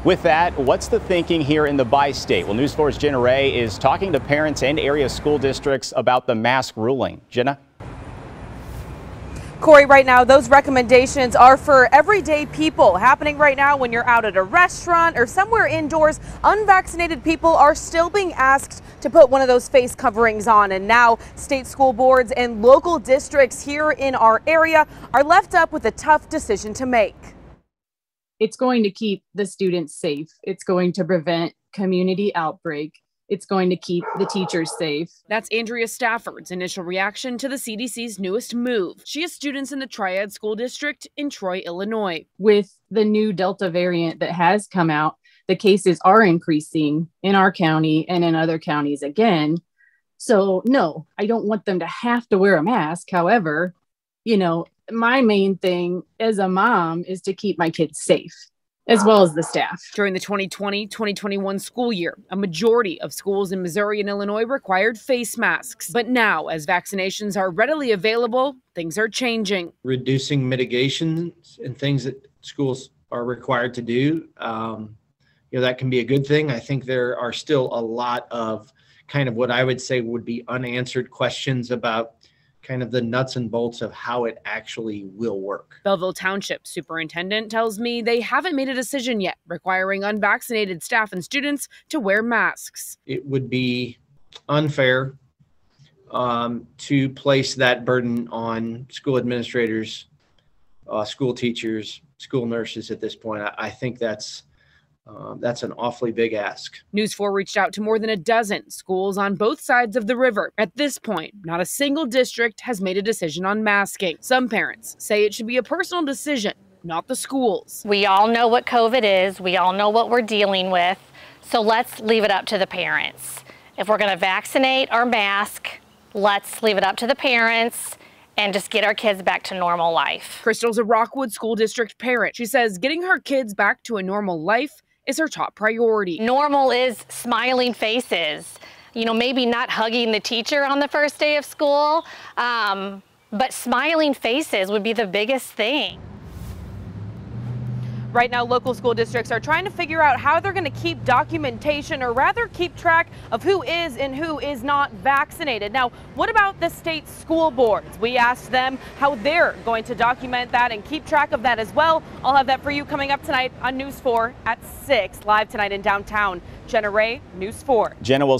With that, what's the thinking here in the bi-state? Well, News 4's Jenna Ray is talking to parents and area school districts about the mask ruling. Jenna? Corey, right now, those recommendations are for everyday people. Happening right now when you're out at a restaurant or somewhere indoors, unvaccinated people are still being asked to put one of those face coverings on. And now state school boards and local districts here in our area are left up with a tough decision to make. It's going to keep the students safe. It's going to prevent community outbreak. It's going to keep the teachers safe. That's Andrea Stafford's initial reaction to the CDC's newest move. She has students in the Triad School District in Troy, Illinois. With the new Delta variant that has come out, the cases are increasing in our county and in other counties again. So no, I don't want them to have to wear a mask. However, my main thing as a mom is to keep my kids safe, as well as the staff. During the 2020-2021 school year, a majority of schools in Missouri and Illinois required face masks. But now, as vaccinations are readily available, things are changing. Reducing mitigations and things that schools are required to do, that can be a good thing. I think there are still a lot of kind of what I would say would be unanswered questions about kind of the nuts and bolts of how it actually will work. Belleville Township Superintendent tells me they haven't made a decision yet requiring unvaccinated staff and students to wear masks. It would be unfair to place that burden on school administrators, school teachers, school nurses at this point. I think that's an awfully big ask. News 4 reached out to more than a dozen schools on both sides of the river. At this point, not a single district has made a decision on masking. Some parents say it should be a personal decision, not the schools. We all know what COVID is. We all know what we're dealing with. So let's leave it up to the parents. If we're going to vaccinate or mask, let's leave it up to the parents and just get our kids back to normal life. Crystal's a Rockwood School District parent. She says getting her kids back to a normal life is her top priority. Normal is smiling faces, maybe not hugging the teacher on the first day of school, but smiling faces would be the biggest thing. Right now, local school districts are trying to figure out how they're going to keep documentation, or rather keep track of who is and who is not vaccinated. Now, what about the state school boards? We asked them how they're going to document that and keep track of that as well. I'll have that for you coming up tonight on News 4 at 6, live tonight in downtown. Jenna Ray, News 4. Jenna will